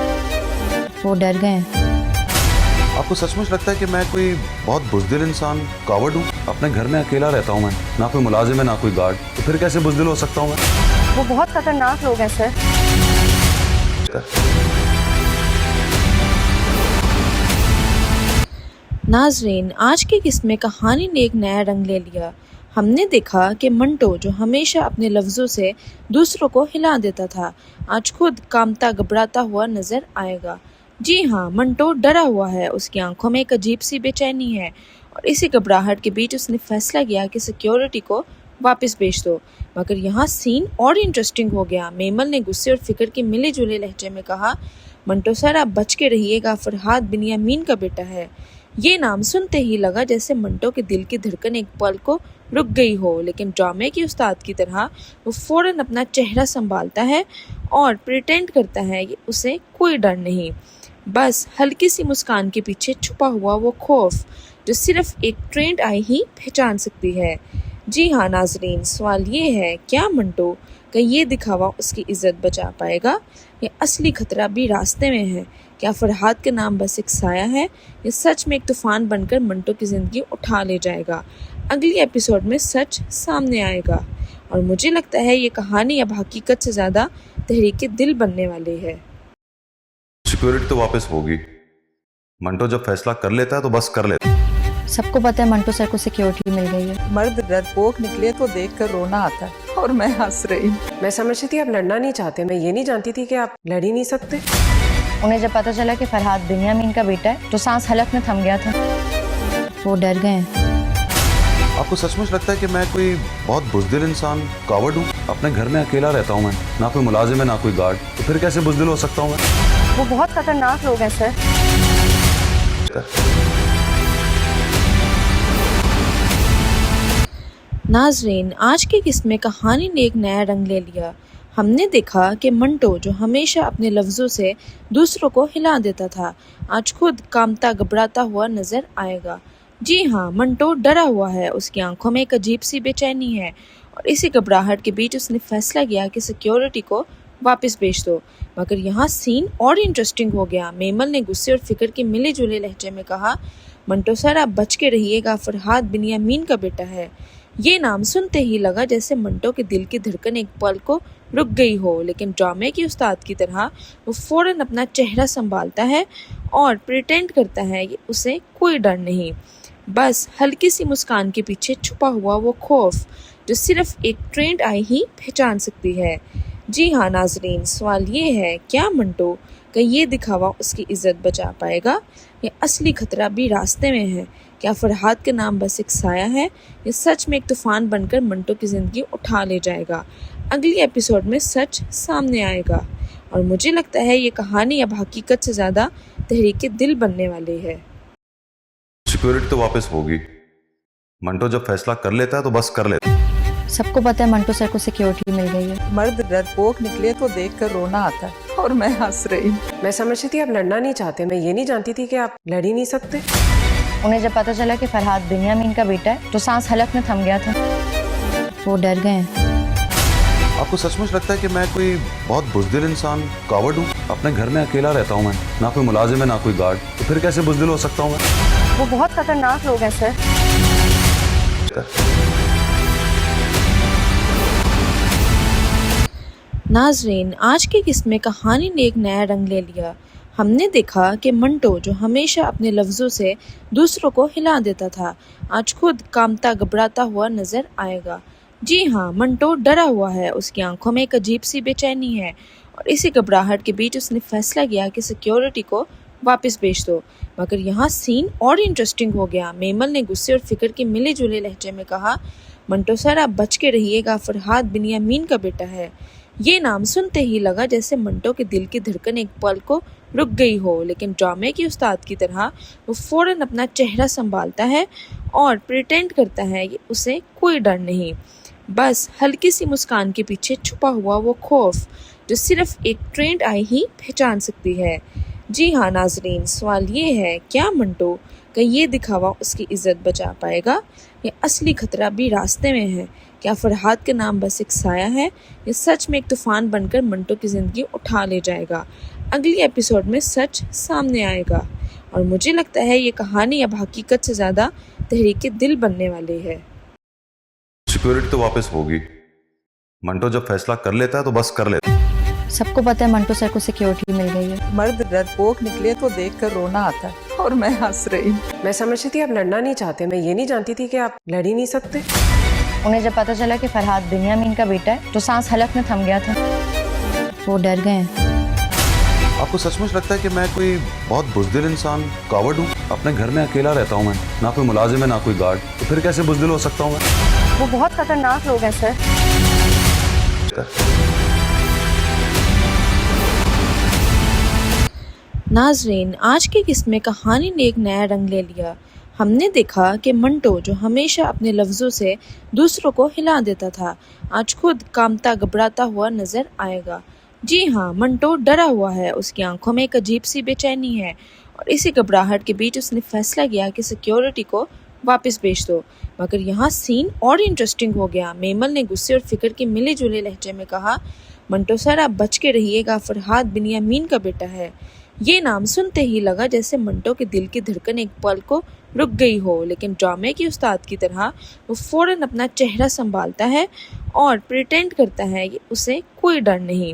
[SPEAKER 2] वो डर गए हैं।
[SPEAKER 1] आपको सचमुच लगता है कि मैं कोई बहुत बुज़दिल इंसान, कावर्ड हूँ? अपने घर में अकेला रहता हूँ मैं, ना कोई मुलाजिम है ना कोई गार्ड, तो फिर कैसे बुज़दिल हो सकता हूँ मैं?
[SPEAKER 2] वो बहुत खतरनाक लोग हैं सर।
[SPEAKER 5] नाजरीन, आज की किस्त में कहानी ने एक नया रंग ले लिया। हमने देखा कि मंटो जो हमेशा अपने लफ्ज़ों से दूसरों को हिला देता था, आज खुद कांपता घबराता हुआ नजर आएगा। जी हाँ, मंटो डरा हुआ है, उसकी आंखों में एक अजीब सी बेचैनी है और इसी घबराहट के बीच उसने फैसला किया कि सिक्योरिटी को वापस भेज दो। मगर यहाँ सीन और इंटरेस्टिंग हो गया। मेमल ने गुस्से और फिक्र के मिले जुले लहजे में कहा, मंटो सर आप बच के रहिएगा, फरहाद बिन्यामीन का बेटा है। ये नाम सुनते ही लगा जैसे मंटो के दिल की धड़कन एक पल को रुक गई हो, लेकिन ड्रामे की उस्ताद की तरह वो फौरन अपना चेहरा संभालता है और प्रिटेंड करता है कि उसे कोई डर नहीं, बस हल्की सी मुस्कान के पीछे छुपा हुआ वो खौफ जो सिर्फ एक ट्रेंड आई ही पहचान सकती है। जी हाँ नाजरीन, सवाल ये है, क्या मंटो का ये दिखावा उसकी इज्जत बचा पाएगा या असली खतरा भी रास्ते में है? क्या फरहाद के नाम बस एक साया है या सच में एक तूफान बनकर मंटो की ज़िंदगी उठा ले जाएगा? अगली एपिसोड में सच सामने आएगा और मुझे लगता है ये कहानी अब हकीकत से ज़्यादा तहरीक दिल बनने वाली है।
[SPEAKER 1] सिक्योरिटी तो वापस होगी। मंटो जब फैसला कर लेता है तो बस कर लेता है।
[SPEAKER 2] सबको पता है मंटो सर को सिक्योरिटी मिल गई है।
[SPEAKER 3] मर्द डरपोक निकले तो देखकर रोना आता है और मैं हंस रही हूँ।
[SPEAKER 4] मैं समझती थी आप लड़ना नहीं चाहते, मैं ये नहीं जानती थी कि आप लड़ ही नहीं सकते।
[SPEAKER 2] उन्हें जब पता चला कि फरहाद बिन्यामीन का बेटा है तो सांस हलक में थम गया था। वो डर गए हैं।
[SPEAKER 1] आपको सचमुच लगता है कि मैं कोई बहुत बुज़दिल इंसान, कावर्ड हूँ? अपने घर में अकेला रहता हूँ मैं, ना कोई मुलाजिम है ना कोई गार्ड, तो फिर कैसे बुज़दिल हो सकता हूँ मैं?
[SPEAKER 2] वो बहुत खतरनाक लोग हैं सर।
[SPEAKER 5] नाजरीन, आज की किस्त में कहानी ने एक नया रंग ले लिया। हमने देखा कि मंटो जो हमेशा अपने लफ्ज़ों से दूसरों को हिला देता था, आज खुद कांपता घबराता हुआ नजर आएगा। जी हाँ, मंटो डरा हुआ है, उसकी आंखों में एक अजीब सी बेचैनी है और इसी घबराहट के बीच उसने फैसला किया कि सिक्योरिटी को वापस भेज दो। मगर यहाँ सीन और इंटरेस्टिंग हो गया। मेमल ने गुस्से और फिक्र के मिले जुले लहजे में कहा, मंटो सर आप बच के रहिएगा, फरहाद बिन्यामीन का बेटा है। ये नाम सुनते ही लगा जैसे मंटो के दिल की धड़कन एक पल को रुक गई हो, लेकिन ड्रामे की उस्ताद की तरह वो फौरन अपना चेहरा संभालता है और प्रिटेंड करता है कि उसे कोई डर नहीं, बस हल्की सी मुस्कान के पीछे छुपा हुआ वो खौफ जो सिर्फ एक ट्रेंड आई ही पहचान सकती है। जी हाँ नाजरीन, सवाल ये है, क्या मंटो का ये दिखावा उसकी इज्जत बचा पाएगा या असली खतरा भी रास्ते में है? क्या फरहाद के नाम बस एक साया है या सच में एक तूफान बनकर मंटो की ज़िंदगी उठा ले जाएगा? अगली एपिसोड में सच सामने आएगा और मुझे लगता है ये कहानी अब हकीकत से ज़्यादा तहरीक दिल बनने वाली है।
[SPEAKER 1] सिक्योरिटी तो वापस होगी। मंटो जब फैसला कर लेता है तो बस कर लेता है।
[SPEAKER 2] सबको पता है मंटो सर को सिक्योरिटी मिल गई है।
[SPEAKER 3] मर्द डरपोक निकले तो देखकर रोना आता है और मैं हंस रही हूँ।
[SPEAKER 4] मैं समझती थी आप लड़ना नहीं चाहते, मैं ये नहीं जानती थी कि आप लड़ ही नहीं सकते।
[SPEAKER 2] उन्हें जब पता चला कि फरहाद बिन्यामीन का बेटा है तो सांस हलक में थम गया था। वो डर गए हैं।
[SPEAKER 1] आपको सचमुच लगता है कि मैं कोई बहुत बुज़दिल इंसान, कावर्ड हूँ? अपने घर में अकेला रहता हूँ मैं, ना कोई मुलाजिम है ना कोई गार्ड, तो फिर कैसे बुज़दिल हो सकता हूँ मैं?
[SPEAKER 2] वो बहुत खतरनाक लोग हैं सर।
[SPEAKER 5] नाजरीन, आज की किस्त में कहानी ने एक नया रंग ले लिया। हमने देखा कि मंटो जो हमेशा अपने लफ्ज़ों से दूसरों को हिला देता था, आज खुद कांपता घबराता हुआ नजर आएगा। जी हाँ, मंटो डरा हुआ है, उसकी आंखों में एक अजीब सी बेचैनी है और इसी घबराहट के बीच उसने फैसला किया कि सिक्योरिटी को वापस भेज दो। मगर यहाँ सीन और इंटरेस्टिंग हो गया। मेमल ने गुस्से और फिक्र के मिले जुले लहजे में कहा, मंटो सर आप बच के रहिएगा, फरहाद बिनियामीन का बेटा है। ये नाम सुनते ही लगा जैसे मंटो के दिल की धड़कन एक पल को रुक गई हो, लेकिन ड्रामे की उस्ताद की तरह वो फौरन अपना चेहरा संभालता है और प्रिटेंड करता है कि उसे कोई डर नहीं, बस हल्की सी मुस्कान के पीछे छुपा हुआ वो खौफ जो सिर्फ एक ट्रेंड आई ही पहचान सकती है। जी हाँ नाजरीन, सवाल ये है, क्या मंटो का ये दिखावा उसकी इज्जत बचा पाएगा या असली खतरा भी रास्ते में है? क्या फरहाद का नाम बस एक साया है या सच में एक तूफान बनकर मंटो की ज़िंदगी उठा ले जाएगा? अगली एपिसोड में सच सामने आएगा और मुझे लगता है ये कहानी अब हकीकत से ज़्यादा तहरीक दिल बनने वाली है।
[SPEAKER 1] सिक्योरिटी तो वापस होगी। मंटो जब फैसला कर लेता है तो बस कर लेता है।
[SPEAKER 2] सबको पता है मंटो सर को सिक्योरिटी मिल गई है।
[SPEAKER 3] मर्द डरपोक निकले तो देखकर रोना आता है और मैं हंस रही हूँ।
[SPEAKER 4] मैं समझती थी आप लड़ना नहीं चाहते, मैं ये नहीं जानती थी कि आप लड़ ही नहीं सकते।
[SPEAKER 2] उन्हें जब पता चला कि फरहाद बिनियामीन का बेटा है तो सांस हलक में थम गया था। वो डर गए हैं।
[SPEAKER 1] आपको सचमुच लगता है कि मैं कोई बहुत बुज़दिल इंसान, कावर्ड हूँ? अपने घर में अकेला रहता हूँ मैं, ना कोई मुलाजिम है ना कोई गार्ड, तो फिर कैसे बुज़दिल हो सकता हूँ मैं?
[SPEAKER 2] वो बहुत खतरनाक लोग हैं सर।
[SPEAKER 5] नाजरीन, आज की किस्त में कहानी ने एक नया रंग ले लिया। हमने देखा कि मंटो जो हमेशा अपने लफ्ज़ों से दूसरों को हिला देता था, आज खुद कांपता घबराता हुआ नजर आएगा। जी हाँ, मंटो डरा हुआ है, उसकी आंखों में एक अजीब सी बेचैनी है और इसी घबराहट के बीच उसने फैसला किया कि सिक्योरिटी को वापस भेज दो। मगर यहाँ सीन और इंटरेस्टिंग हो गया। मेमल ने गुस्से और फिक्र के मिले जुले लहजे में कहा, मंटो सर आप बच के रहिएगा, फरहाद बिनियामीन का बेटा है। ये नाम सुनते ही लगा जैसे मंटो के दिल की धड़कन एक पल को रुक गई हो, लेकिन ड्रामे की उस्ताद की तरह वो फौरन अपना चेहरा संभालता है और प्रिटेंड करता है कि उसे कोई डर नहीं,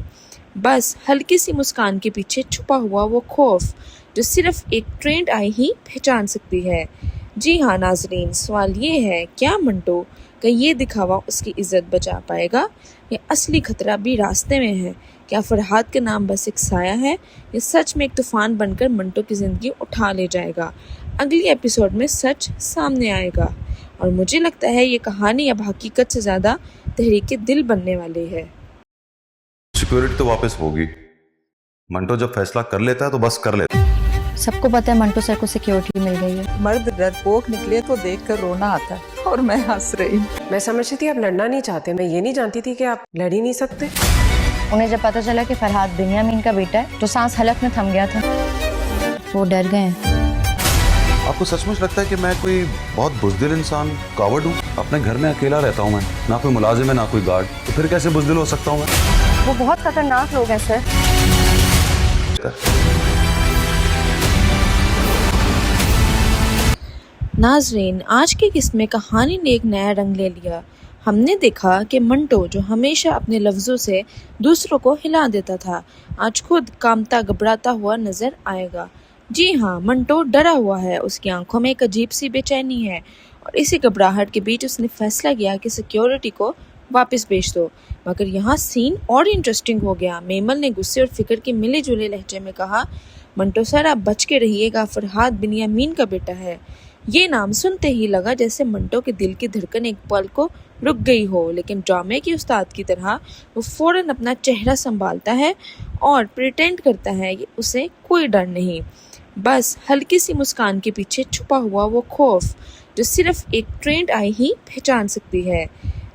[SPEAKER 5] बस हल्की सी मुस्कान के पीछे छुपा हुआ वो खौफ जो सिर्फ एक ट्रेंड आई ही पहचान सकती है। जी हाँ नाजरीन, सवाल ये है, क्या मंटो का ये दिखावा उसकी इज्जत बचा पाएगा या असली खतरा भी रास्ते में है? क्या फरहाद का नाम बस एक साया है या सच में एक तूफान बनकर मंटो की ज़िंदगी उठा ले जाएगा? अगली एपिसोड में सच सामने आएगा और मुझे लगता है ये कहानी अब हकीकत से ज़्यादा तहरीक दिल बनने वाली है।
[SPEAKER 1] सिक्योरिटी तो वापस होगी। मंटो जब फैसला कर लेता है तो बस कर लेता है।
[SPEAKER 2] सबको पता है मंटो सर को सिक्योरिटी मिल गई है।
[SPEAKER 3] मर्द डरपोक निकले तो देखकर रोना आता है और मैं हंस रही हूँ।
[SPEAKER 4] मैं समझती थी आप लड़ना नहीं चाहते, मैं ये नहीं जानती थी कि आप लड़ ही नहीं सकते।
[SPEAKER 2] उन्हें जब पता चला कि फरहाद बिनियामीन का बेटा है तो सांस हलक में थम गया था। वो डर गए हैं।
[SPEAKER 1] आपको सचमुच लगता है कि मैं कोई बहुत बुज़दिल इंसान, कावर्ड हूँ? अपने घर में अकेला रहता हूँ मैं, ना कोई मुलाजिम है ना कोई गार्ड, तो फिर कैसे बुज़दिल हो सकता हूँ मैं?
[SPEAKER 2] वो बहुत खतरनाक लोग हैं सर।
[SPEAKER 5] नाजरीन, आज की किस्त में कहानी ने एक नया रंग ले लिया। हमने देखा कि मंटो जो हमेशा अपने लफ्ज़ों से दूसरों को हिला देता था, आज खुद कांपता घबराता हुआ नजर आएगा। जी हाँ, मंटो डरा हुआ है, उसकी आंखों में एक अजीब सी बेचैनी है और इसी घबराहट के बीच उसने फैसला किया कि सिक्योरिटी को वापस भेज दो। मगर यहाँ सीन और इंटरेस्टिंग हो गया। मेमल ने गुस्से और फिक्र के मिले जुले लहजे में कहा, मंटो सर आप बच के रहिएगा, फरहाद बिनियामीन का बेटा है। ये नाम सुनते ही लगा जैसे मंटो के दिल की धड़कन एक पल को रुक गई हो, लेकिन ड्रामे की उस्ताद की तरह वो फौरन अपना चेहरा संभालता है और प्रिटेंड करता है कि उसे कोई डर नहीं, बस हल्की सी मुस्कान के पीछे छुपा हुआ वो खौफ जो सिर्फ एक ट्रेंड आई ही पहचान सकती है।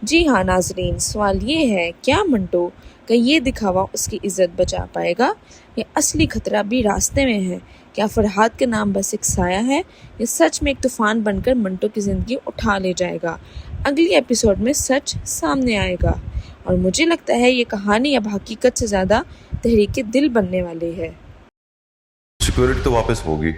[SPEAKER 5] जी हाँ नाजरीन, सवाल ये है, क्या मंटो का ये दिखावा उसकी इज्जत बचा पाएगा या असली खतरा भी रास्ते में है? क्या फरहाद का नाम बस एक साया है या सच में एक तूफान बनकर मंटो की ज़िंदगी उठा ले जाएगा? अगली एपिसोड में सच सामने आएगा और मुझे लगता है ये कहानी अब हकीकत से ज़्यादा तहरीक दिल बनने वाली है।
[SPEAKER 1] सिक्योरिटी तो वापस होगी।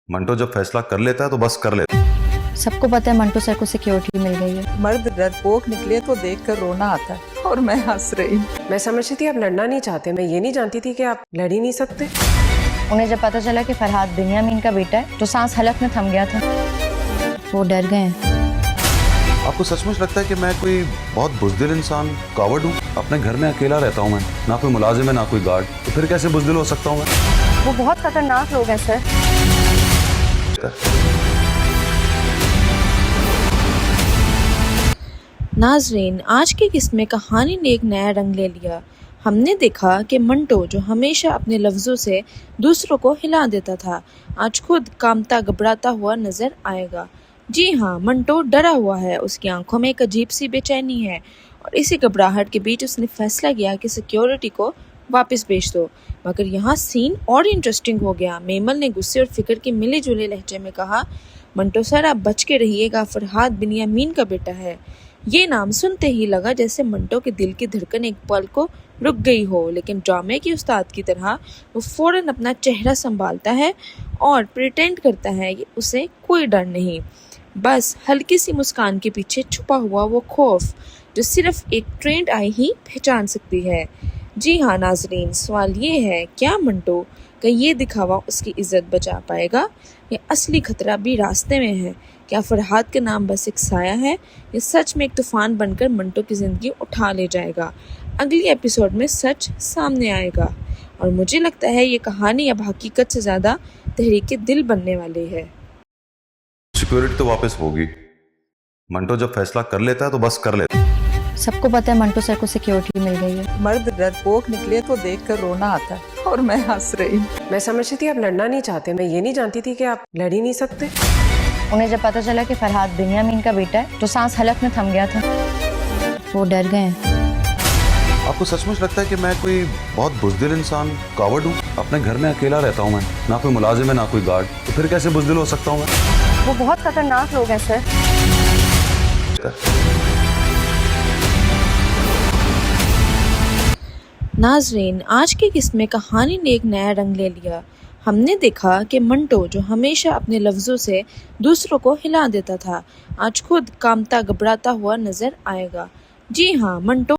[SPEAKER 1] मंटो जब फैसला कर लेता है तो बस कर लेता है।
[SPEAKER 2] सबको पता है मंटो सर को सिक्योरिटी मिल गई है।
[SPEAKER 3] मर्द डरपोक निकले तो देखकर रोना आता है और मैं हंस रही हूँ।
[SPEAKER 4] मैं समझती थी आप लड़ना नहीं चाहते, मैं ये नहीं जानती थी कि आप लड़ ही नहीं सकते।
[SPEAKER 2] उन्हें जब पता चला कि फरहाद बिन्यामीन का बेटा है तो सांस हलक में थम गया था। वो डर गए हैं।
[SPEAKER 1] आपको सचमुच लगता है कि मैं कोई बहुत बुज़दिल इंसान कावर्ड हूँ? अपने घर में अकेला रहता हूँ मैं, ना कोई मुलाजिम है ना कोई गार्ड, तो फिर कैसे बुज़दिल हो सकता हूँ मैं?
[SPEAKER 2] वो बहुत खतरनाक लोग हैं सर।
[SPEAKER 5] नाजरीन, आज की किस्त में कहानी ने एक नया रंग ले लिया। हमने देखा कि मंटो जो हमेशा अपने लफ्ज़ों से दूसरों को हिला देता था, आज खुद कांपता घबराता हुआ नजर आएगा। जी हाँ, मंटो डरा हुआ है, उसकी आंखों में एक अजीब सी बेचैनी है और इसी घबराहट के बीच उसने फैसला किया कि सिक्योरिटी को वापस भेज दो। मगर यहाँ सीन और इंटरेस्टिंग हो गया। मेमल ने गुस्से और फिक्र के मिले जुले लहजे में कहा, मंटो सर आप बच के रहिएगा, फरहाद बिन्यामीन का बेटा है। ये नाम सुनते ही लगा जैसे मंटो के दिल की धड़कन एक पल को रुक गई हो, लेकिन ड्रामे की उस्ताद की तरह वो फौरन अपना चेहरा संभालता है और प्रिटेंड करता है कि उसे कोई डर नहीं, बस हल्की सी मुस्कान के पीछे छुपा हुआ वो खौफ जो सिर्फ एक ट्रेंड आई ही पहचान सकती है। जी हाँ नाजरीन, सवाल ये है, क्या मंटो का ये दिखावा उसकी इज्जत बचा पाएगा या असली खतरा भी रास्ते में है? क्या फरहाद का नाम बस एक साया है या सच में एक तूफान बनकर मंटो की ज़िंदगी उठा ले जाएगा? अगली एपिसोड में सच सामने आएगा और मुझे लगता है ये कहानी अब हकीकत से ज़्यादा तहरीक दिल बनने वाली है।
[SPEAKER 1] सिक्योरिटी तो वापस होगी। मंटो जब फैसला कर लेता है तो बस कर लेता है।
[SPEAKER 2] सबको पता है मंटो सर को सिक्योरिटी मिल गई है।
[SPEAKER 3] मर्द डरपोक निकले तो देखकर रोना आता है और मैं हंस रही हूँ।
[SPEAKER 4] मैं समझती थी आप लड़ना नहीं चाहते, मैं ये नहीं जानती थी कि आप लड़ ही नहीं सकते।
[SPEAKER 2] उन्हें जब पता चला कि फरहाद बिन्यामीन का बेटा है तो सांस हलक में थम गया था। वो डर गए हैं।
[SPEAKER 1] आपको सचमुच लगता है कि मैं कोई बहुत बुज़दिल इंसान कावर्ड हूँ? अपने घर में अकेला रहता हूँ मैं, ना कोई मुलाजिम है ना कोई गार्ड, तो फिर कैसे बुज़दिल हो सकता हूँ मैं?
[SPEAKER 2] वो बहुत खतरनाक लोग हैं सर।
[SPEAKER 5] नाजरीन, आज की किस्त में कहानी ने एक नया रंग ले लिया। हमने देखा कि मंटो जो हमेशा अपने लफ्ज़ों से दूसरों को हिला देता था, आज खुद कांपता घबराता हुआ नजर आएगा। जी हाँ, मंटो